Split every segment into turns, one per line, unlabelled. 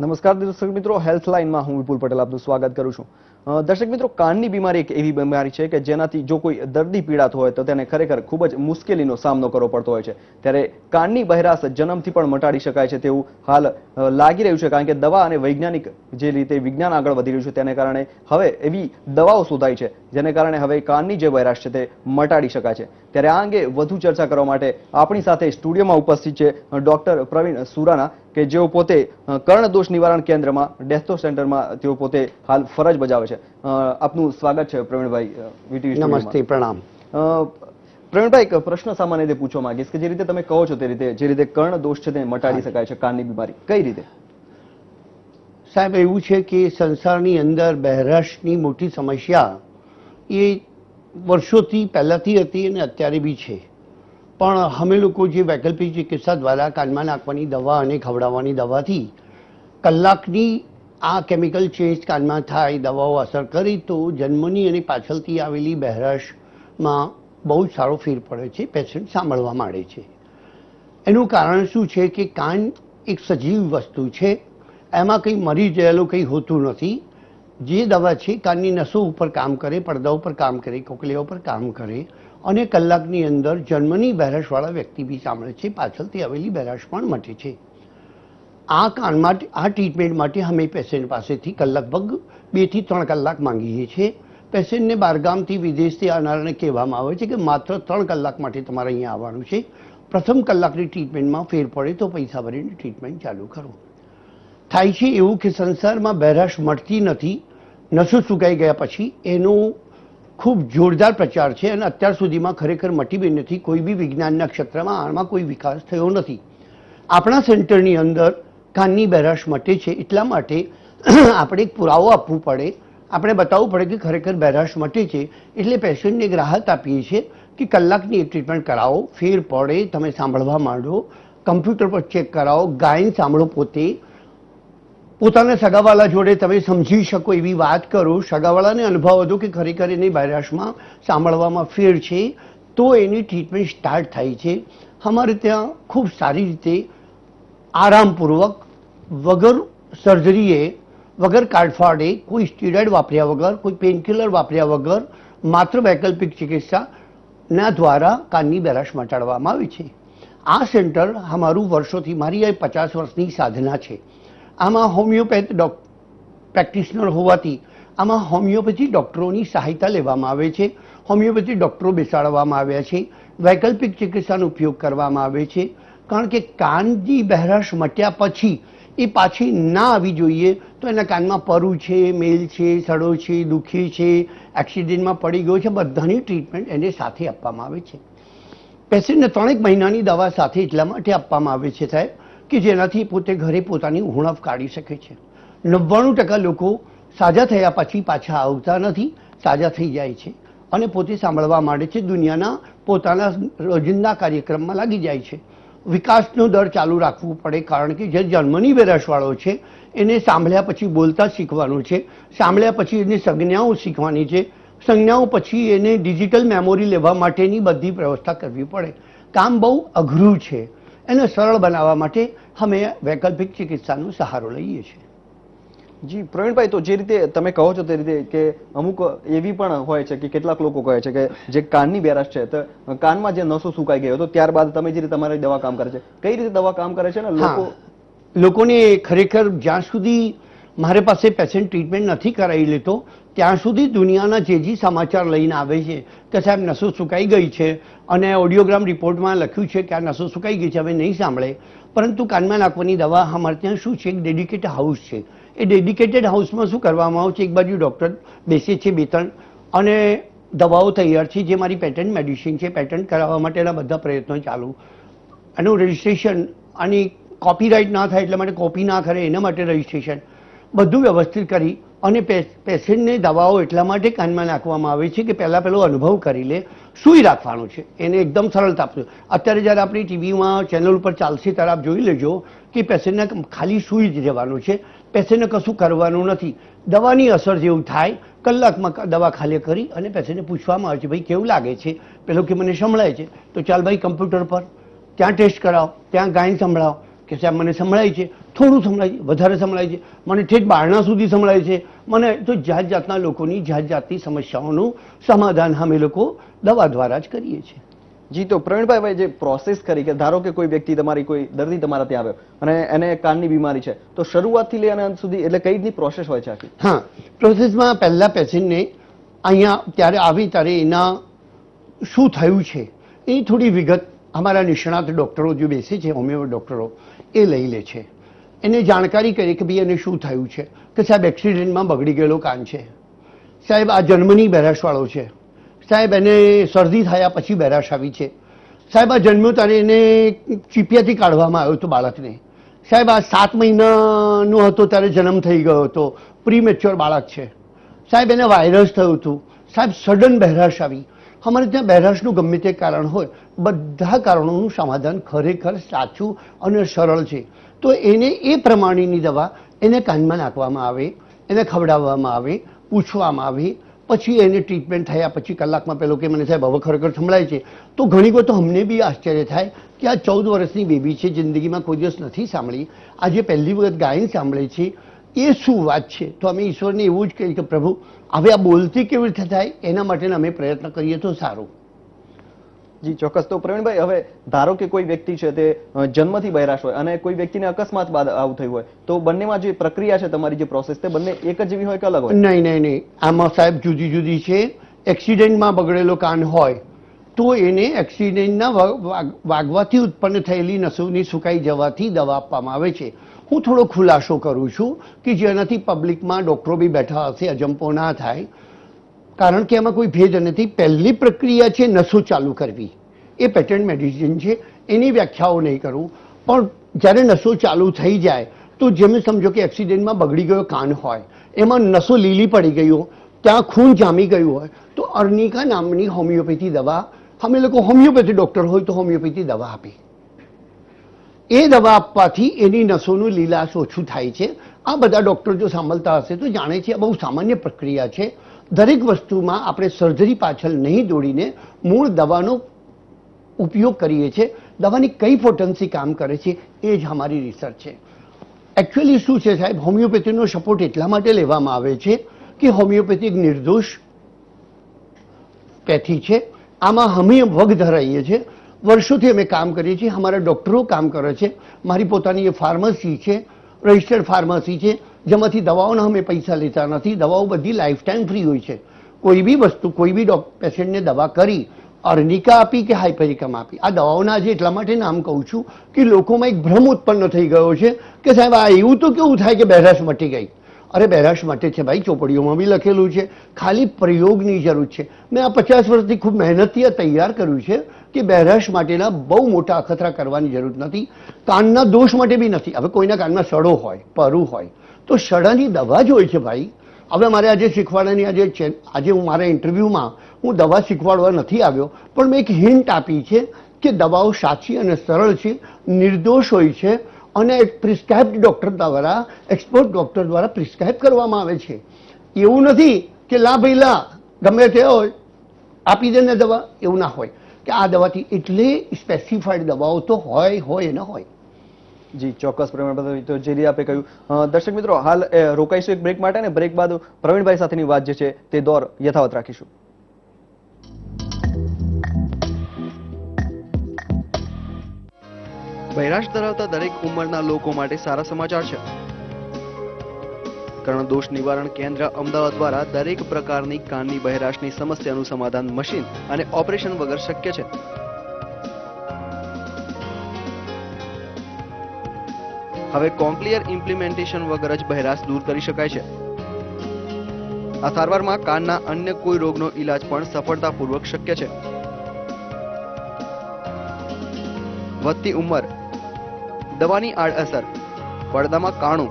નમસ્કાર દર્શક મિત્રો, હેલ્થલાઇનમાં હું વિપુલ પટેલ આપનું સ્વાગત કરું છું. દર્શક મિત્રો, કાનની બીમારી એક એવી બીમારી છે કે જેનાથી જો કોઈ દર્દી પીડાતો હોય તો તેને ખરેખર ખૂબ જ મુશ્કેલીનો સામનો કરવો પડતો હોય છે. ત્યારે કાનની બહેરાશ જન્મથી પણ મટાડી શકાય છે તેવું હાલ લાગી રહ્યું છે, કારણ કે દવા અને વૈજ્ઞાનિક જે રીતે વિજ્ઞાન આગળ વધી રહ્યું છે તેને કારણે હવે એવી દવાઓ શોધાઈ છે જેને કારણે હવે કાનની જે બહેરાશ છે તે મટાડી શકાય છે. ત્યારે આ અંગે વધુ ચર્ચા કરવા માટે આપણી સાથે સ્ટુડિયોમાં ઉપસ્થિત છે ડોક્ટર પ્રવીણ સુરાના, કે જેઓ પોતે કર્ણદોષ નિવારણ કેન્દ્રમાં ડેસ્ટો સેન્ટરમાં તેઓ પોતે હાલ ફરજ બજાવે છે. આપનું સ્વાગત છે પ્રવીણભાઈ વીટીવી સ્ટુડિયોમાં.
નમસ્તે, પ્રણામ.
પ્રવીણભાઈ, એક પ્રશ્ન સામાન્ય રીતે પૂછવા માંગીશ કે જે રીતે તમે કહો છો તે રીતે જે રીતે કર્ણદોષ છે તે મટાડી શકાય છે કાનની બીમારી, કઈ રીતે?
સાહેબ, એવું છે કે સંસારની અંદર બહેરાશની મોટી સમસ્યા એ વર્ષોથી પહેલાથી હતી અને અત્યારે બી છે. પણ અમે લોકો જે વૈકલ્પિક ચિકિત્સા દ્વારા કાનમાં નાખવાની દવા અને ખવડાવવાની દવાથી કલાકની આ કેમિકલ ચેન્જ કાનમાં થાય, દવાઓ અસર કરી તો જન્મની અને પાછળથી આવેલી બહેરાશમાં બહુ જ સારો ફેર પડે છે, પેશન્ટ સાંભળવા માંડે છે. એનું કારણ શું છે કે કાન એક સજીવ વસ્તુ છે, એમાં કંઈ મરી ગયેલું કંઈ હોતું નથી. જે દવા છે કાનની નસો ઉપર કામ કરે, પડદા ઉપર કામ કરે, કોકલિયા ઉપર કામ કરે અને કલાકની અંદર જન્મની બહેરાશવાળા વ્યક્તિ બી સાંભળે છે, પાછળથી આવેલી બહેરાશ પણ મટે છે. આ કાન માટે આ ટ્રીટમેન્ટ માટે અમે પેશન્ટ પાસેથી લગભગ 2 થી 3 કલાક માંગીએ છીએ. પેશન્ટને બહારગામથી વિદેશથી આવનારને કહેવામાં આવે છે કે માત્ર 3 કલાક માટે તમારે અહીંયા આવવાનું છે. પ્રથમ કલાકની ટ્રીટમેન્ટમાં ફેર પડે તો પૈસા ભરીને ટ્રીટમેન્ટ ચાલુ કરો. થાય છે એવું કે સંસારમાં બહેરાશ મટતી નથી. નસો સુકાઈ ગયા પછી એનો ખૂબ જોરદાર પ્રચાર છે અને અત્યાર સુધીમાં ખરેખર મટી બી નથી. કોઈ બી વિજ્ઞાનના ક્ષેત્રમાં આમાં કોઈ વિકાસ થયો નથી. આપણા સેન્ટરની અંદર કાનની બહેરાશ મટે છે એટલા માટે આપણે એક પુરાવો આપવું પડે, આપણે બતાવવું પડે કે ખરેખર બહેરાશ મટે છે. એટલે પેશન્ટને એક રાહત આપીએ છીએ કે કલાકની એક ટ્રીટમેન્ટ કરાવો, ફેર પડે, તમે સાંભળવા માંડો, કમ્પ્યુટર પર ચેક કરાવો, ગાયન સાંભળો, પોતાના સગાવાલા જોડે તમે સમજી શકો એવી વાત કરો, સગાવાલાને અનુભવ હતો કે ખરેખર એની બહેરાશમાં સાંભળવામાં ફેર છે, તો એની ટ્રીટમેન્ટ સ્ટાર્ટ થાય છે. અમારે ત્યાં ખૂબ સારી રીતે આરામપૂર્વક વગર સર્જરીએ, વગર કાટફાડે, કોઈ સ્ટીરોઇડ વાપર્યા વગર, કોઈ પેનકિલર વાપર્યા વગર માત્ર વૈકલ્પિક ચિકિત્સાના દ્વારા કાનની બહેરાશ મટાડવામાં આવે છે. આ સેન્ટર અમારું વર્ષોથી, મારી આ 50 વર્ષની સાધના છે. આમાં હોમિયોપેથ પ્રેક્ટિશનર હોવાથી આમાં હોમિયોપેથી ડૉક્ટરોની સહાયતા લેવામાં આવે છે. હોમિયોપેથી ડૉક્ટરો બેસાડવામાં આવ્યા છે. વૈકલ્પિક ચિકિત્સાનો ઉપયોગ કરવામાં આવે છે. કારણ કે કાનની બહેરાશ મટ્યા પછી એ પાછી ના આવી જોઈએ. તો એના કાનમાં પરુ છે, મેલ છે, સડો છે, દુખી છે, એક્સિડન્ટમાં પડી ગયો છે, બધાની ટ્રીટમેન્ટ એને સાથે આપવામાં આવે છે. પેશન્ટને 3 મહિનાની દવા સાથે એટલા માટે આપવામાં આવે છે સાહેબ કે જેનાથી પોતે ઘરે પોતાની ઉણપ કાઢી શકે છે. 99% લોકો સાજા થયા પછી પાછા આવતા નથી, સાજા થઈ જાય છે અને પોતે સાંભળવા માંડે છે, દુનિયાના પોતાના રોજિંદા કાર્યક્રમમાં લાગી જાય છે. વિકાસનો દર ચાલુ રાખવું પડે, કારણ કે જે જન્મની બહેરાશવાળો છે એને સાંભળ્યા પછી બોલતા શીખવાનું છે, સાંભળ્યા પછી એને સંજ્ઞાઓ શીખવાની છે, સંજ્ઞાઓ પછી એને ડિજિટલ મેમોરી લેવા માટેની બધી વ્યવસ્થા કરવી પડે. કામ બહુ અઘરું છે. એને સરળ બનાવવા માટે અમે વૈકલ્પિક ચિકિત્સાનો સહારો લઈએ છીએ.
જી પ્રવીણભાઈ, તો જે રીતે તમે કહો છો તે રીતે કે અમુક એવી પણ હોય છે કે કેટલાક લોકો કહે છે કે જે કાનની બહેરાશ છે તો કાનમાં જે નસો સુકાઈ ગયો તો ત્યારબાદ તમે જે રીતે તમારી દવા કામ કરે છે, કઈ રીતે દવા કામ કરે છે ને
લોકોને ખરેખર જ્યાં સુધી મારી પાસે પેશન્ટ ટ્રીટમેન્ટ નથી કરાવી લેતો ત્યાં સુધી દુનિયાના જે સમાચાર લઈને આવે છે કે સાહેબ નસો સુકાઈ ગઈ છે અને ઓડિયોગ્રામ રિપોર્ટમાં લખ્યું છે કે આ નસો સુકાઈ ગઈ છે, હવે નહીં સાંભળે. પરંતુ કાનમાં નાખવાની દવા અમારે ત્યાં શું છે, એક ડેડિકેટેડ હાઉસ છે. એ ડેડિકેટેડ હાઉસમાં શું કરવામાં આવે છે, એક બાજુ ડૉક્ટર બેસે છે 2-3 અને દવાઓ તૈયાર છે જે મારી પેટન્ટ મેડિસિન છે, પેટન્ટ કરાવવા માટેના બધા પ્રયત્નો ચાલુ, એનું રજિસ્ટ્રેશન અને કોપીરાઇટ ના થાય એટલા માટે કોપી ના કરે એના માટે રજિસ્ટ્રેશન બધું વ્યવસ્થિત કરી અને પેશન્ટને દવાઓ એટલા માટે કાનમાં નાખવામાં આવે છે કે પહેલો અનુભવ કરી લે. સૂઈ રાખવાનો છે, એને એકદમ સરળતા આપશે. અત્યારે જ્યારે આપણી ટીવીમાં ચેનલ ઉપર ચાલશે ત્યારે આપ જોઈ લેજો કે પેશન્ટને ખાલી સૂઈ જ રહેવાનું છે, પેશન્ટને કશું કરવાનું નથી. દવાની અસર જેવું થાય કલાકમાં દવા ખાલી કરી અને પેશન્ટને પૂછવામાં આવે છે ભાઈ કેવું લાગે છે, પેલો કે મને સંભળાય છે, તો ચાલ ભાઈ કમ્પ્યુટર પર ત્યાં ટેસ્ટ કરાવો, ત્યાં ગાયન સંભળાવો, કે સાહેબ મને સંભળાય છે, થોડું સંભળાય છે, વધારે સંભળાય છે, મને ઠેઠ બારણા સુધી સંભળાય છે, મને તો જાત જાતના લોકોની જાત જાતની સમસ્યાઓનું સમાધાન અમે લોકો દવા દ્વારા જ કરીએ છીએ.
જી, તો પ્રવીણભાઈ જે પ્રોસેસ કરી કે ધારો કે કોઈ વ્યક્તિ તમારી કોઈ દર્દી તમારા ત્યાં આવ્યો અને એને કાનની બીમારી છે, તો શરૂઆતથી લઈ અને અંત સુધી એટલે કઈ રીતની પ્રોસેસ હોય છે આખી?
હા, પ્રોસેસમાં પહેલા પેશન્ટને અહીંયા ત્યારે આવી ત્યારે એના શું થયું છે એ થોડી વિગત અમારા નિષ્ણાત ડૉક્ટરો જે બેસે છે, હોમિયોપેથ ડૉક્ટરો, એ લઈ લે છે. એને જાણકારી કરી કે ભાઈ એને શું થયું છે, કે સાહેબ એક્સિડન્ટમાં બગડી ગયેલો કાન છે, સાહેબ આ જન્મની બહેરાશવાળો છે, સાહેબ એને શરદી થયા પછી બહેરાશ આવી છે, સાહેબ આ જન્મ્યો ત્યારે એને ચીપિયાથી કાઢવામાં આવ્યો હતો બાળકને, સાહેબ આ 7 મહિનાનો હતો ત્યારે જન્મ થઈ ગયો હતો, પ્રીમેચ્યોર બાળક છે, સાહેબ એને વાયરસ થયું હતું, સાહેબ સડન બહેરાશ આવી. અમારે ત્યાં બહેરાશનું ગમે તે કારણ હોય, બધા કારણોનું સમાધાન ખરેખર સાચું અને સરળ છે. તો એને એ પ્રમાણેની દવા એને કાનમાં નાખવામાં આવે, એને ખવડાવવામાં આવે, પૂછવામાં આવે, પછી એને ટ્રીટમેન્ટ થયા પછી કલાકમાં પેલો કે મને સાહેબ હવે ખરેખર સંભળાય છે. તો ઘણી વખત અમને બી આશ્ચર્ય થાય કે આ 14 વર્ષની બેબી છે, જિંદગીમાં કોઈ દિવસ નથી સાંભળી, આજે પહેલી વખત ગાયન સાંભળે છે, એ શું વાત છે? તો અમે ઈશ્વરને એવું જ કહીએ કે પ્રભુ હવે આ બોલતી કેવી રીતે થાય એના માટેના અમે પ્રયત્ન કરીએ તો સારું.
જી ચોક્કસ. તો પ્રવીણભાઈ હવે ધારો કે કોઈ વ્યક્તિ છે તે જન્મથી બહેરાશ હોય અને કોઈ વ્યક્તિને અકસ્માત બાદ આવું થયું હોય, તો બંનેમાં જે પ્રક્રિયા છે તમારી જે પ્રોસેસ તે બંને એક જ જેવી હોય કે અલગ હોય?
નહીં નહીં નહીં, આમાં સાહેબ જુદી જુદી છે. એક્સિડન્ટમાં બગડેલો કાન હોય તો એને એક્સિડન્ટના વાગવાથી ઉત્પન્ન થયેલી નસોની સુકાઈ જવાથી દવા આપવામાં આવે છે. હું થોડો ખુલાસો કરું છું કે જેનાથી પબ્લિકમાં ડૉક્ટરો બી બેઠા હશે, અજંપો ના થાય, કારણ કે એમાં કોઈ ભેદ નથી. પહેલી પ્રક્રિયા છે નસો ચાલુ કરવી, એ પેટર્ન મેડિસિન છે, એની વ્યાખ્યાઓ નહીં કરું. પણ જ્યારે નસો ચાલુ થઈ જાય તો જેમ સમજો કે એક્સિડન્ટમાં બગડી ગયો કાન હોય, એમાં નસો લીલી પડી ગઈ હોય, ત્યાં ખૂન જામી ગયું હોય, તો અર્નિકા નામની હોમિયોપેથી દવા, અમે લોકો હોમિયોપેથી ડૉક્ટર હોય તો હોમિયોપેથી દવા આપી, એ દવા આપવાથી એની નસોનું લીલાશ ઓછું થાય છે. આ બધા ડૉક્ટર જો સાંભળતા હશે તો જાણે છે આ બહુ સામાન્ય પ્રક્રિયા છે. દરેક વસ્તુમાં આપણે સર્જરી પાછળ નહીં દોડીને મૂળ દવાનો ઉપયોગ કરીએ છીએ. દવાની કઈ પોટન્સી કામ કરે છે એ જ અમારી રિસર્ચ છે. એકચ્યુઅલી શું છે સાહેબ, હોમિયોપેથીનો સપોર્ટ એટલા માટે લેવામાં આવે છે કે હોમિયોપેથી એક નિર્દોષ પેથી છે. આમાં અમે વગ ધરાઈએ છીએ, વર્ષોથી અમે કામ કરીએ છીએ, અમારા ડૉક્ટરો કામ કરે છે, મારી પોતાની એ ફાર્મસી છે, રજિસ્ટર્ડ ફાર્મસી છે, જેમાંથી દવાઓના અમે પૈસા લેતા નથી. દવાઓ બધી લાઈફ ટાઈમ ફ્રી હોય છે. કોઈ બી વસ્તુ કોઈ બી પેશન્ટને દવા કરી, અર્નિકા આપી કે હાઇપરિકમ આપી, આ દવાઓના આજે એટલા માટે નામ કહું છું કે લોકોમાં એક ભ્રમ ઉત્પન્ન થઈ ગયો છે કે સાહેબ આ એવું તો કેવું થાય કે બહેરાશ મટી ગઈ. અરે બહેરાશ માટે છે ભાઈ, ચોપડીઓમાં બી લખેલું છે, ખાલી પ્રયોગની જરૂર છે. મેં આ 50 વર્ષથી ખૂબ મહેનતથી આ તૈયાર કર્યું છે કે બહેરાશ માટેના બહુ મોટા અખતરા કરવાની જરૂર નથી. કાનના દોષ માટે બી નથી. હવે કોઈના કાનમાં સડો હોય, પરું હોય, તો સડાની દવા જ હોય છે ભાઈ. હવે મારે આજે શીખવાડવાની આજે હું મારા ઇન્ટરવ્યૂમાં હું દવા શીખવાડવા નથી આવ્યો, પણ મેં એક હિન્ટ આપી છે કે દવાઓ સાચી અને સરળ છે, નિર્દોષ હોય છે અને પ્રિસ્ક્રાઇબ્ડ ડૉક્ટર દ્વારા, એક્સપર્ટ ડૉક્ટર દ્વારા પ્રિસ્ક્રાઇબ કરવામાં આવે છે. એવું નથી કે લા ભાઈ લા ગમે તે હોય આપી દે ને દવા, એવું ના હોય કે આ દવાથી. એટલે સ્પેસિફાઈડ દવાઓ તો હોય ન હોય.
જી ચોક્કસ પ્રવીણભાઈ, તો જે રીતે આપે કહ્યું. દર્શક મિત્રો, હાલ રોકાઈશું એક બ્રેક માટે, અને બ્રેક બાદ પ્રવીણભાઈ સાથેની વાત જે છે તે દોર યથાવત રાખીશું. બહેરાશ ધરાવતા દરેક ઉંમરના લોકો માટે સારા સમાચાર છે. કર્ણદોષ નિવારણ કેન્દ્ર અમદાવાદ દ્વારા દરેક પ્રકારની કાનની બહેરાશની સમસ્યાનું સમાધાન મશીન અને ઓપરેશન વગર શક્ય છે. હવે કોક્લિયર ઇમ્પ્લિમેન્ટેશન વગર જ બહેરાશ દૂર કરી શકાય છે. આ સારવારમાં કાનના અન્ય કોઈ રોગનો ઈલાજ પણ સફળતાપૂર્વક શક્ય છે. વધતી ઉંમર, દવાની આડઅસર, પડદામાં કાણું,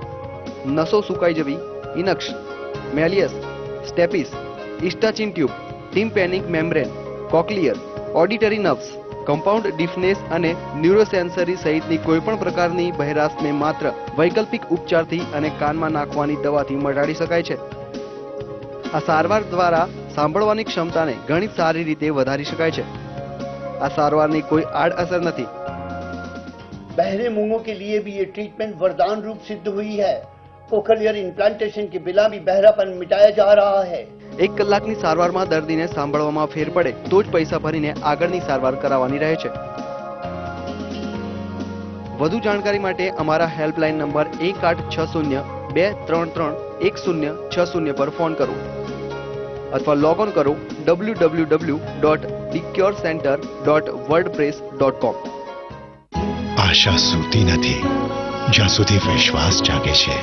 નસો સુકાઈ જવી, incus, malleus, stapes, eustachian tube, tympanic membrane, cochlear, auditory nerves, compound deafness અને ન્યુરોસેન્સરી સહિતની કોઈપણ પ્રકારની બહેરાશને માત્ર વૈકલ્પિક ઉપચારથી અને કાનમાં નાખવાની દવાથી મટાડી શકાય છે. આ સારવાર દ્વારા સાંભળવાની ક્ષમતાને ઘણી સારી રીતે વધારી શકાય છે. આ સારવારની કોઈ આડઅસર નથી.
बहरे मूंगों के लिए भी ये ट्रीटमेंट वरदान रूप सिद्ध हुई है। कोक्लियर इम्प्लांटेशन के बिना भी बहरापन मिटाया जा रहा है।
1 કલાકની સારવારમાં દર્દીને સાંભળવામાં ફેર પડે તો જ પૈસા ભરીને આગળની સારવાર કરાવવાની રહે છે. વધુ જાણકારી માટે અમારા હેલ્પલાઇન નંબર 1860-233-1060 પર ફોન કરો અથવા લોગ ઓન કરો www.thecurecenter.wordpress.com.
આશા સૂતી નથી જ્યાં સુધી વિશ્વાસ જાગે છે.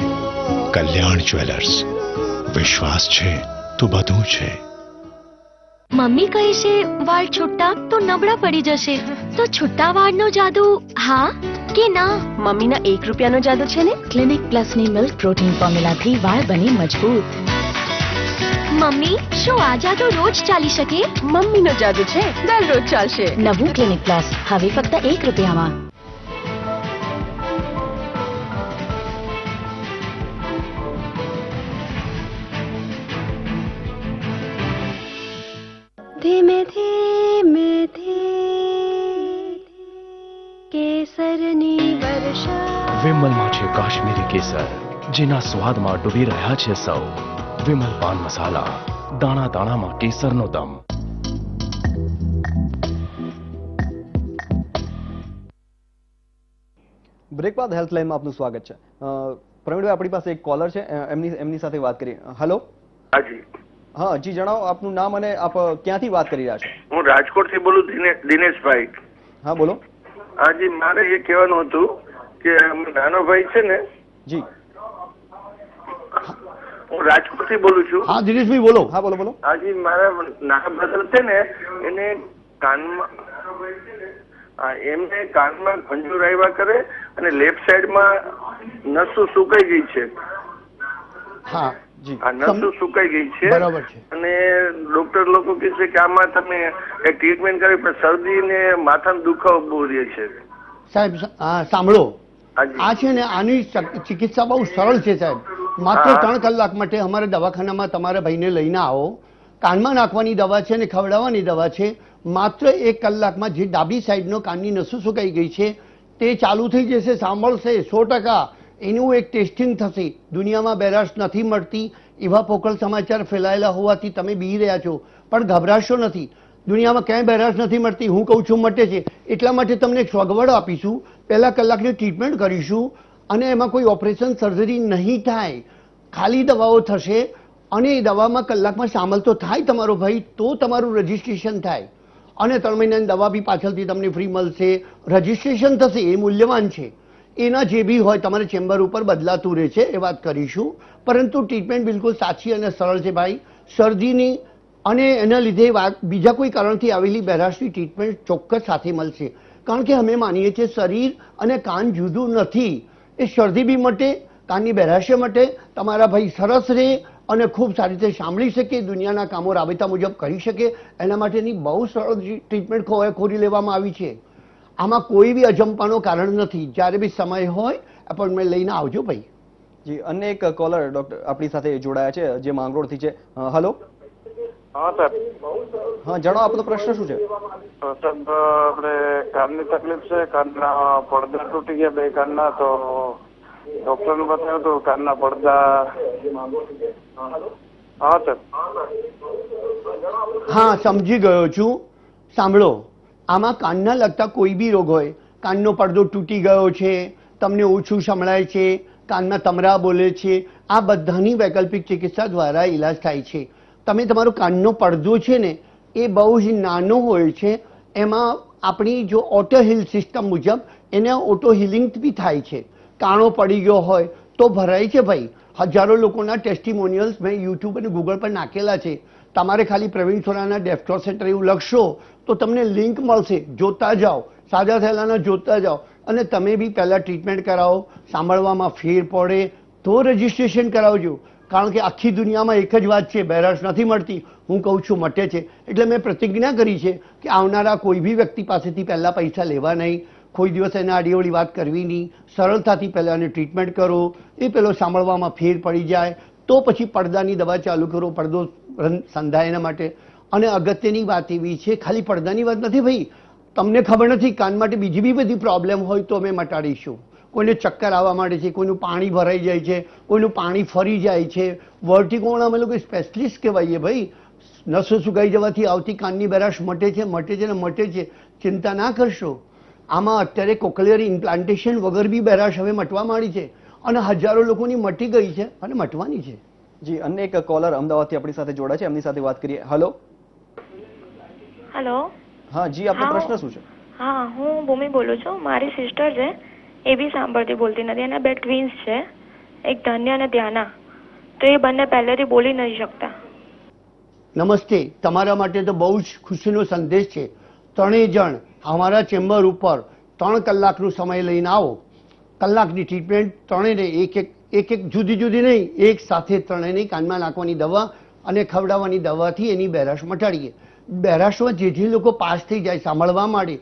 કલ્યાણ જ્વેલર્સ, વિશ્વાસ છે તો બધું છે.
મમ્મી કહે છે વાળ છૂટા તો નબળા પડી જશે, તો છૂટા વાળનો જાદુ હા કે ના?
મમ્મીના 1 રૂપિયાનો જાદુ છે ને.
ક્લિનિક પ્લસની મિલ્ક પ્રોટીન ફોર્મ્યુલાથી વાળ બની મજબૂત. મમ્મી, શું આ જાદુ રોજ ચાલી શકે?
મમ્મીનો જાદુ છે, દરરોજ ચાલશે.
નવું ક્લિનિક પ્લસ હવે ફક્ત 1 રૂપિયામાં. ધીમે ધીમે કેસરની વર્ષા.
વિમલમાં છે કાશ્મીરી કેસર, જેના સ્વાદમાં ડૂબી રહ્યા છે સૌ. વિમલ પાન મસાલા, દાણા દાણામાં કેસરનો દમ.
બ્રેક બાદ હેલ્પલાઇનમાં આપનું સ્વાગત છે. પ્રવીણભાઈ, આપણી પાસે એક કોલર છે, એમની સાથે વાત કરીએ. હેલો.
હાજી.
હા જી, જણાવો આપનું નામ અને આપ ક્યાંથી વાત કરી રહ્યા છો?
હું રાજકોટથી બોલું, દિનેશભાઈ.
હા બોલો.
હાજી, મારે એ કહેવાનું હતું કે નાનો ભાઈ છે ને.
જી,
હું રાજકોટથી બોલું છું.
હા દિનેશભાઈ બોલો.
હા બોલો બોલો.
હાજી, મારા નાના બ્રધર છે ને, એને કાનમાં એમને કાનમાં ખંજોર આવ્યા કરે અને લેફ્ટ સાઈડમાં નસો સુકાઈ ગઈ છે.
હા
જી,
આ નસો સુકાઈ ગઈ છે.
બરાબર છે.
અને ડોક્ટર લોકો કહે છે કે આમાં તમે એક ટ્રીટમેન્ટ કરી, પણ શરદી ને માથાનો દુખાવો બહુ રહે છે.
સાહેબ સાંભળો,
હાજી.
આ છે ને આની ચિકિત્સા બહુ સરળ છે સાહેબ. માત્ર 3 કલાક માટે અમારા દવાખાનામાં તમારા ભાઈને લઈને આવો. કાનમાં નાખવાની દવા છે ને ખવડાવવાની દવા છે. માત્ર 1 કલાકમાં જે ડાબી સાઈડનો કાનની નસો સુકાઈ ગઈ છે તે ચાલુ થઈ જશે, સાંભળશે 100%. એનું એક ટેસ્ટિંગ થશે. દુનિયામાં બેરાશ નથી મળતી એવા પોકળ સમાચાર ફેલાયેલા હોવાથી તમે બી રહ્યા છો, પણ ગભરાશો નથી. દુનિયામાં ક્યાંય બેરાશ નથી મળતી. હું કહું છું મટે છે. એટલા માટે તમને એક સગવડ આપીશું. પહેલા કલાકની ટ્રીટમેન્ટ કરીશું અને એમાં કોઈ ઓપરેશન સર્જરી નહીં થાય, ખાલી દવાઓ થશે અને એ દવામાં કલાકમાં સામેલ તો થાય તમારો ભાઈ, તો તમારું રજીસ્ટ્રેશન થાય અને 3 મહિનાની દવા બી પાછળથી તમને ફ્રી મળશે. રજીસ્ટ્રેશન થશે, એ મૂલ્યવાન છે. એના જે બી હોય તમારે ચેમ્બર ઉપર બદલાતું રહે છે, એ વાત કરીશું. પરંતુ ટ્રીટમેન્ટ બિલકુલ સાચી અને સરળ છે ભાઈ. શરદીની અને એના લીધે બીજા કોઈ કારણથી આવેલી બેરાશની ટ્રીટમેન્ટ ચોક્કસ સાથે મળશે. કારણ કે અમે માનીએ છીએ શરીર અને કાન જુદું નથી. એ શરદી બી મટે, કાનની બેરાશે મટે, તમારા ભાઈ સરસ રહે અને ખૂબ સારી રીતે સાંભળી શકે, દુનિયાના કામો રાબેતા મુજબ કરી શકે. એના માટેની બહુ સરળ ટ્રીટમેન્ટ ખોરી લેવામાં આવી છે. આમાં કોઈ બી અજંપાનો કારણ નથી. જ્યારે બી સમય હોય એપોઇન્ટમેન્ટ લઈને આવજો ભાઈ.
જી, અન્ય એક કોલર ડોક્ટર આપણી સાથે જોડાયા છે, જે માંગરોળથી છે. હેલો.
હા સર.
હા જણાવો, આપનો પ્રશ્ન શું છે?
સાહેબ, આપણે કાનની તકલીફ છે, કાનના પડદા તૂટી ગયા 2 કાનના, તો ડોક્ટરને બતાવ્યું તો કાનના પડદા. હા સર.
હા સમજી ગયો છું. સાંભળો, આમાં કાનના લગતા કોઈ બી રોગ હોય, કાનનો પડદો તૂટી ગયો છે, તમને ઓછું સંભળાય છે, કાનમાં તમરા બોલે છે, આ બધાની વૈકલ્પિક ચિકિત્સા દ્વારા ઈલાજ થાય છે. તમે તમારો કાનનો પડદો છે ને એ બહુ જ નાનો હોય છે, એમાં આપણી જો ઓટો હીલ સિસ્ટમ મુજબ એને ઓટો હિલિંગ બી થાય છે. કાણો પડી ગયો હોય તો ભરાય છે ભાઈ. હજારો લોકોના ટેસ્ટિમોનિયલ્સ મેં યુટ્યુબ અને ગૂગલ પર નાખેલા છે. તમારે ખાલી પ્રવીણ સોરાના ડેફ્ટોર સેન્ટર એવું લખશો તો તમને લિંક મળશે. જોતા જાઓ, સાજા થયેલાના જોતા જાઓ અને તમે બી પહેલાં ટ્રીટમેન્ટ કરાવો. સાંભળવામાં ફેર પડે તો રજીસ્ટ્રેશન કરાવજો. કારણ કે આખી દુનિયામાં એક જ વાત છે, બેરાશ નથી મળતી. હું કહું છું મટે છે. એટલે મેં પ્રતિજ્ઞા કરી છે કે આવનારા કોઈ બી વ્યક્તિ પાસેથી પહેલાં પૈસા લેવા નહીં, કોઈ દિવસ એને આડીઅવળી વાત કરવી નહીં. સરળતાથી પહેલાં એને ટ્રીટમેન્ટ કરો. એ પેલો સાંભળવામાં ફેર પડી જાય તો પછી પડદાની દવા ચાલુ કરો, પડદો સંધાય એના માટે. અને અગત્યની વાત એવી છે, ખાલી પડદાની વાત નથી ભાઈ, તમને ખબર નથી કાન માટે બીજી બી બધી પ્રોબ્લેમ હોય તો અમે મટાડીશું. કોઈને ચક્કર આવવા માંડે છે, કોઈનું પાણી ભરાઈ જાય છે, કોઈનું પાણી ફરી જાય છે, વર્ટિગોના અમે લોકો સ્પેશિયલિસ્ટ કહેવાઈએ ભાઈ. નસો સુકાઈ જવાથી આવતી કાનની બહેરાશ મટે છે ને મટે છે. ચિંતા ના કરશો. આમાં અત્યારે કોક્લિયર ઇમ્પ્લાન્ટેશન વગર બી બહેરાશ હવે મટવા માંડી છે અને હજારો લોકોની મટી ગઈ છે અને મટવાની છે.
જી, અન્ય એક કોલર અમદાવાદથી આપણી સાથે જોડા છે, એમની સાથે વાત કરીએ. હલો.
હેલો.
હા જી, આપનો
હા.
પ્રશ્ન શું છે?
હા, હું ભૂમિ બોલું છું. મારી સિસ્ટર છે, એ બી સાંભળતી બોલતી નથી. એના બે ટ્વિન્સ છે, એક ધન્ય અને ધ્યાના. તો એ બંને પહેલેથી બોલી નથી શકતા.
નમસ્તે. તમારા માટે તો બહુ જ ખુશીનો સંદેશ છે. ત્રણેય જણ અમારા ચેમ્બર ઉપર 3 કલાકનો સમય લઈને આવો. કલાકની ટ્રીટમેન્ટ, ત્રણેયને એક એક જુદી જુદી નહીં, એક સાથે ત્રણેયની કાનમાં નાખવાની દવા અને ખવડાવવાની દવાથી એની બહેરાશ મટાડીએ. બહેરાશમાં જે લોકો પાસ થઈ જાય, સાંભળવા માંડે,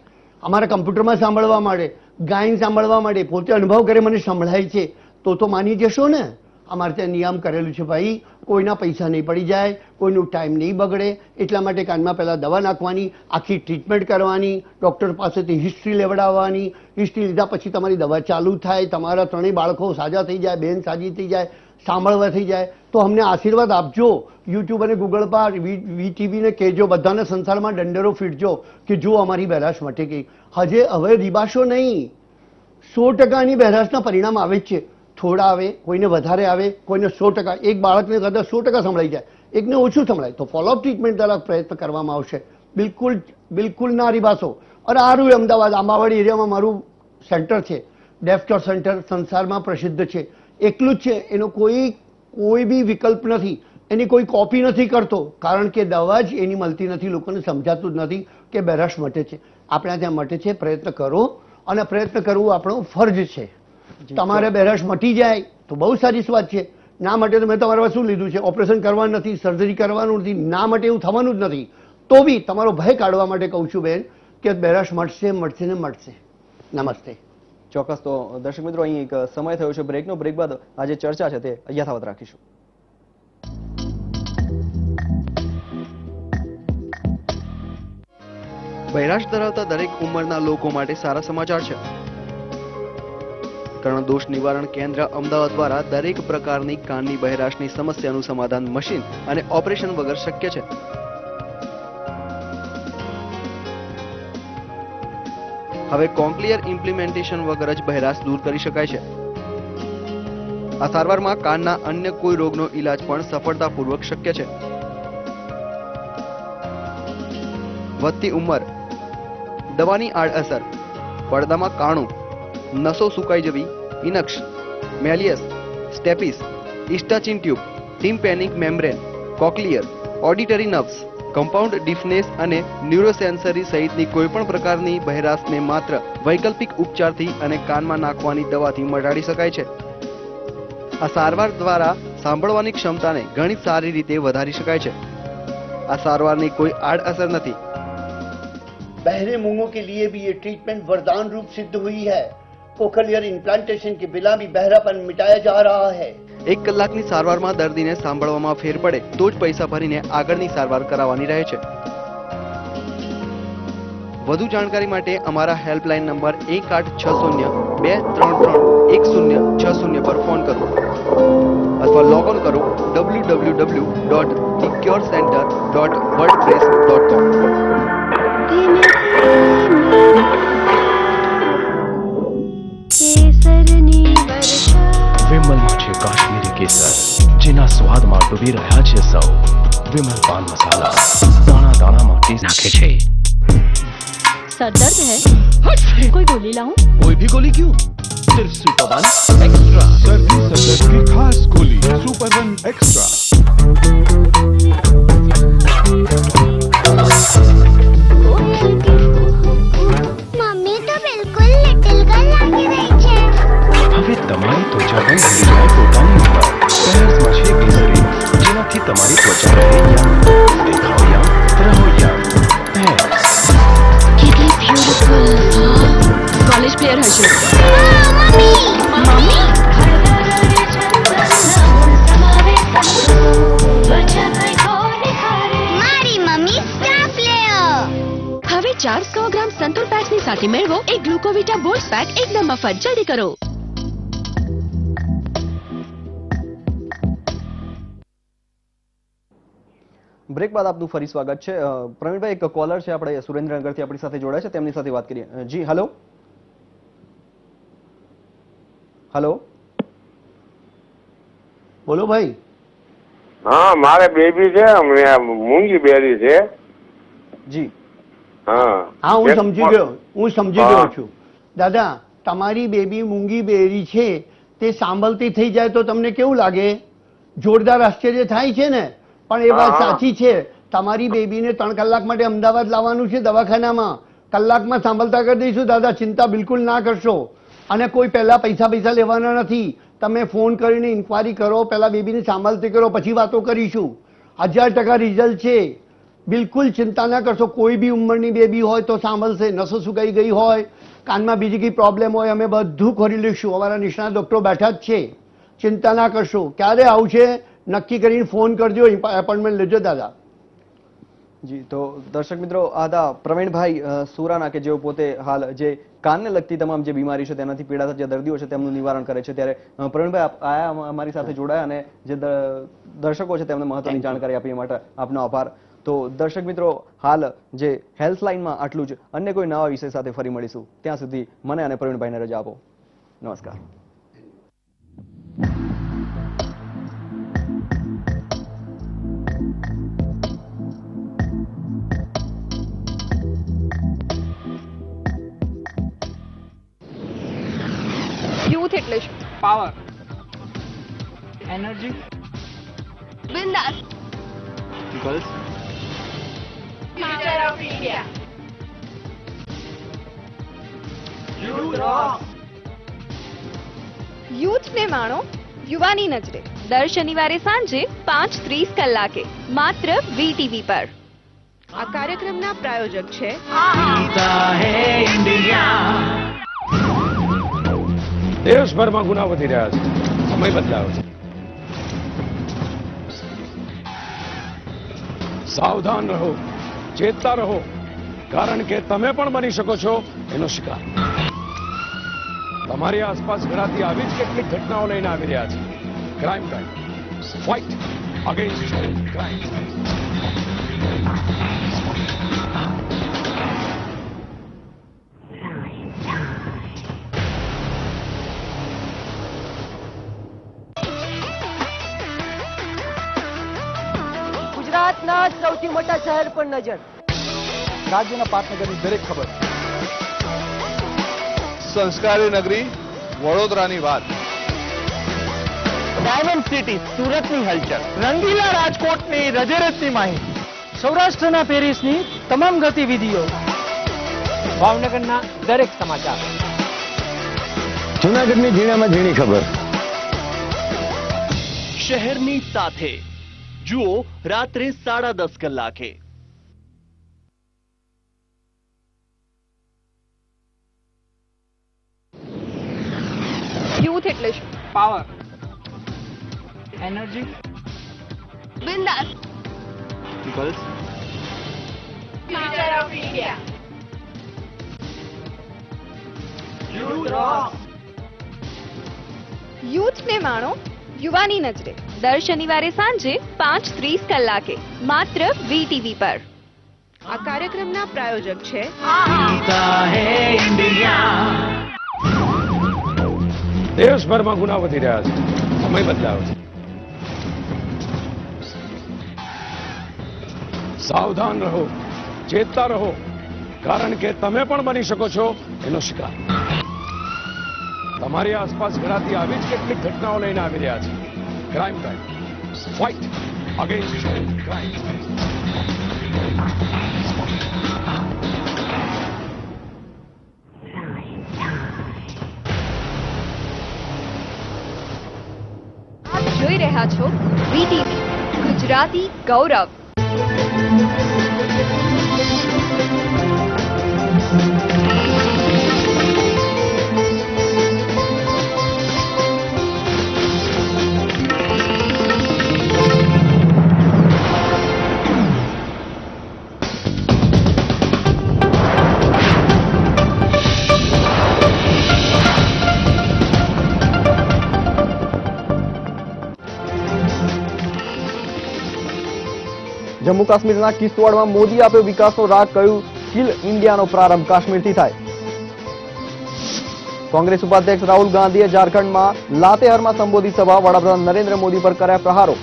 અમારા કમ્પ્યુટરમાં સાંભળવા માંડે, ગાયન સાંભળવા માંડે, પોતે અનુભવ કરે મને સંભળાય છે, તો માની જશો ને. અમારે ત્યાં નિયમ કરેલું છે ભાઈ, કોઈના પૈસા નહીં પડી જાય, કોઈનું ટાઈમ નહીં બગડે, એટલા માટે કાનમાં પહેલાં દવા નાખવાની, આખી ટ્રીટમેન્ટ કરવાની, ડૉક્ટર પાસેથી હિસ્ટ્રી લેવડાવવાની. હિસ્ટ્રી લીધા પછી તમારી દવા ચાલુ થાય, તમારા ત્રણેય બાળકો સાજા થઈ જાય, બેન સાજી થઈ જાય, સાંભળવા થઈ જાય, તો અમને આશીર્વાદ આપજો. યુટ્યુબ અને ગૂગલ પર વીટીવીને કહેજો, બધાના સંસારમાં દંડેરો ફીટજો કે જો અમારી બહેરાશ મટી ગઈ. હવે રીબાશો નહીં. 100%ની બહેરાશના પરિણામ આવે જ છે. થોડા આવે, કોઈને વધારે આવે, કોઈને 100%. એક બાળકને કદાચ 100% સંભળાઈ જાય, એકને ઓછું સંભળાય, તો ફોલોઅપ ટ્રીટમેન્ટ દ્વારા પ્રયત્ન કરવામાં આવશે. બિલકુલ ના રીબાશો. અરે આરું અમદાવાદ આંબાવાડી એરિયામાં મારું સેન્ટર છે, ડેફ કેર સેન્ટર, સંસારમાં પ્રસિદ્ધ છે. એકલું જ છે, એનો કોઈ બી વિકલ્પ નથી, એની કોઈ કોપી નથી કરતો, કારણ કે દવા જ એની મળતી નથી. લોકોને સમજાતું જ નથી કે બહેરાશ મટે છે. આપણે ત્યાં મટે છે. પ્રયત્ન કરો, અને પ્રયત્ન કરવું આપણો ફરજ છે. તમારે બહેરાશ મટી જાય તો બહુ સારી વાત છે. ના માટે તો મેં તમારા શું લીધું છે, ઓપરેશન કરવાનું નથી, સર્જરી કરવાનું નથી, ના માટે એવું થવાનું જ નથી. તો બી તમારો ભય કાઢવા માટે કહું છું બેન કે બહેરાશ મટશે ને મટશે. નમસ્તે.
ચોક્કસ. તો દર્શક મિત્રો, અહીં એક સમય થયો છે બ્રેકનો. બ્રેક બાદ આજે ચર્ચા છે તે યથાવત રાખીશું. બહેરાશ ધરાવતા દરેક ઉંમરના લોકો માટે સારા સમાચાર છે. કર્ણદોષ નિવારણ કેન્દ્ર અમદાવાદ દ્વારા દરેક પ્રકારની કાનની બહેરાશની સમસ્યાનું સમાધાન મશીન અને ઓપરેશન વગર શક્ય છે. હવે કોક્લિયર ઇમ્પ્લિમેન્ટેશન વગર જ બહેરાશ દૂર કરી શકાય છે. આ સારવારમાં કાનના અન્ય કોઈ રોગનો ઈલાજ પણ સફળતાપૂર્વક શક્ય છે. વધતી ઉંમર, દવાની આડઅસર, પડદામાં કાણું, નસો સુકાઈ જવી, incus, malleus, stapes, eustachian tube, tympanic membrane, cochlear, auditory nerves, compound deafness અને ન્યુરોસેન્સરી સહિતની કોઈપણ પ્રકારની બહેરાશને માત્ર વૈકલ્પિક ઉપચારથી અને કાનમાં નાખવાની દવાથી મટાડી શકાય છે. આ સારવાર દ્વારા સાંભળવાની ક્ષમતાને ઘણી સારી રીતે વધારી શકાય છે. આ સારવારની કોઈ આડઅસર નથી.
बहरे मूंगों के लिए भी ये ट्रीटमेंट वरदान रूप सिद्ध हुई है. कोक्लियर इम्प्लांटेशन के बिना भी बहरापन मिटाया जा रहा है.
1 કલાકની સારવારમાં દર્દીને સાંભળવામાં ફેર પડે તો જ પૈસા ભરીને આગળની સારવાર કરાવવાની રહે છે. વધુ જાણકારી માટે અમારા હેલ્પલાઇન નંબર 1860-233-1060 પર ફોન કરો અથવા લોગ ઓન કરો www.thecurecenter.wordpress.com.
વિમલમાં છે કાશ્મીરી કેસર, જેના સ્વાદમાં ડૂબી રહ્યા છે સૌ. વિમલ પાન મસાલા દાણા દાણામાં કેસ નાખે છે.
सर दर्द है, कोई गोली लाऊं?
कोई भी गोली क्यों, सिर्फ सुपर 1 एक्स्ट्रा.
सर्दी सदर की खास गोली सुपर 1 एक्स्ट्रा.
मम्मी तो बिल्कुल लिटिल गर्ल लागी रही છે.
હવે તમારી ત્વચા પણ ભૂલી જાય પોતાની ઉંમર. પહેર્સમાં છે ગ્લિસરીન, જેનાથી તમારી ત્વચા રહે યંગ. દેખાઓ યંગ, રહો યંગ. પહેર્સ.
કેટલી બ્યુટીફુલ. કોલેજ પ્લેયર હશે. મમ્મી મમ્મી મારી મમ્મી સ્ટાર પ્લેયર. હવે 400 ગ્રામ સંતુર
સાથે મેળવો એક ગ્લુકોવિટા બોલ્સ પેક એકદમ મફત. જલ્દી કરો.
બ્રેક બાદ આપનું ફરી સ્વાગત છે. પ્રવીણભાઈ, એક કોલર છે આપણે સુરેન્દ્રનગરથી આપણી સાથે જોડાય છે, તેમની સાથે વાત કરીએ. જી હેલો. હેલો,
બોલો ભાઈ.
હા, મારે બેબી છે, મૂંગી બેરી છે.
જી.
હા
હા, હું સમજી
હા.
ગયો છું. દાદા, તમારી બેબી મૂંગી બેરી છે તે સાંભળતી થઈ જાય તો તમને કેવું લાગે? જોરદાર આશ્ચર્ય થાય છે ને? પણ એ વાત
હા, હા.
સાચી છે. તમારી બેબીને 3 કલાક માટે અમદાવાદ લાવવાનું છે દવાખાનામાં. કલાકમાં સાંભળતા કરી દઈશું દાદા, ચિંતા બિલકુલ ના કરશો. અને કોઈ પહેલા પૈસા લેવાના નથી. તમે ફોન કરીને ઇન્ક્વાયરી કરો, પહેલા બેબીને સાંભળતી કરો, પછી વાતો કરીશું. 1000% રિઝલ્ટ છે. બિલકુલ ચિંતા ના કરશો. કોઈ બી ઉંમરની બેબી હોય તો સાંભળશે. નસો સુકાઈ ગઈ હોય, કાનમાં બીજી કઈ પ્રોબ્લેમ હોય, અમે બધું કરી લઈશું. અમારા નિષ્ણાત ડોક્ટરો બેઠા જ છે. ચિંતા ના કરશો. ક્યારે આવશે નક્કી કરીને ફોન કરજો, એપોઇન્ટમેન્ટ લેજો દાદા.
જી, તો દર્શક મિત્રો, આ હતા પ્રવીણભાઈ સુરાના, કે જેઓ પોતે હાલ જે કાનને લગતી તમામ જે બીમારી છે તેનાથી પીડાતા જે દર્દીઓ છે તેમનું નિવારણ કરે છે. ત્યારે પ્રવીણભાઈ આયા અમારી સાથે જોડાયા અને જે દર્શકો છે તેમને મહત્વની જાણકારી આપી માટે આપનો આભાર. તો દર્શક મિત્રો, હાલ જે હેલ્થલાઇનમાં આટલું જ. અન્ય કોઈ નવા વિષય સાથે ફરી મળીશું. ત્યાં સુધી મને અને પ્રવીણભાઈને રજા આપો. નમસ્કાર.
યુથ એટલે શું?
પાવર, એનર્જી,
બિંદાસ.
Girls,
future of India. યુથને માણો યુવાની નજરે. દર શનિવારે સાંજે 5:30 કલાકે માત્ર VTV પર. આ કાર્યક્રમના પ્રાયોજક છે
દેશભરમાં ગુના વધી રહ્યા છે. સમય બદલાયો છે. સાવધાન રહો, ચેતતા રહો, કારણ કે તમે પણ બની શકો છો એનો શિકાર. તમારી આસપાસ ઘણાથી આવી જ કેટલીક ઘટનાઓ લઈને આવી રહ્યા છે. Crime time, fight against crime.
ગુજરાતના સૌથી મોટા શહેર પર નજર.
રાજ્યના પાટનગરની દરેક ખબર. સંસ્કારી નગરી વડોદરાની વાત.
ડાયમંડ સિટી સુરતની હલચલ. રંગીલા રાજકોટની રજેરજની માહિતી. સૌરાષ્ટ્રના પેરિસની તમામ ગતિવિધિઓ. ભાવનગરના દરેક સમાચાર.
જૂનાગઢની ઝીણામાં ઝીણી ખબર.
શહેરની સાથે જુઓ રાત્રે 10:30 કલાકે.
યુથ એટલે શું?
પાવર, એનર્જી,
બિંદાસ.
Girls,
future of India. યુથને માણો યુવાની નજરે. દર શનિવારે સાંજે 5:30 કલાકે માત્ર VTV પર. આ કાર્યક્રમના પ્રાયોજક છે
દેશભરમાં ગુના વધી રહ્યા છે. સમય બદલાયો છે. સાવધાન રહો, ચેતતા રહો, કારણ કે તમે પણ બની શકો છો એનો શિકાર. તમારી આસપાસ ઘણાથી આવી જ કેટલીક ઘટનાઓ લઈને આવી રહ્યા છે. Crime time, fight against crime.
આપ જોઈ રહ્યા છો VTV ગુજરાતી ગૌરવ.
જમ્મુ કાશ્મીરના કિશ્તવાડમાં મોદી આપ્યો વિકાસનો રાગ, કહ્યું સ્કિલ ઇન્ડિયાનો પ્રારંભ કાશ્મીરથી થાય. કોંગ્રેસ ઉપાધ્યક્ષ રાહુલ ગાંધીએ ઝારખંડમાં લાતેહારમાં સંબોધી સભા, વડાપ્રધાન નરેન્દ્ર મોદી પર કર્યા પ્રહારો.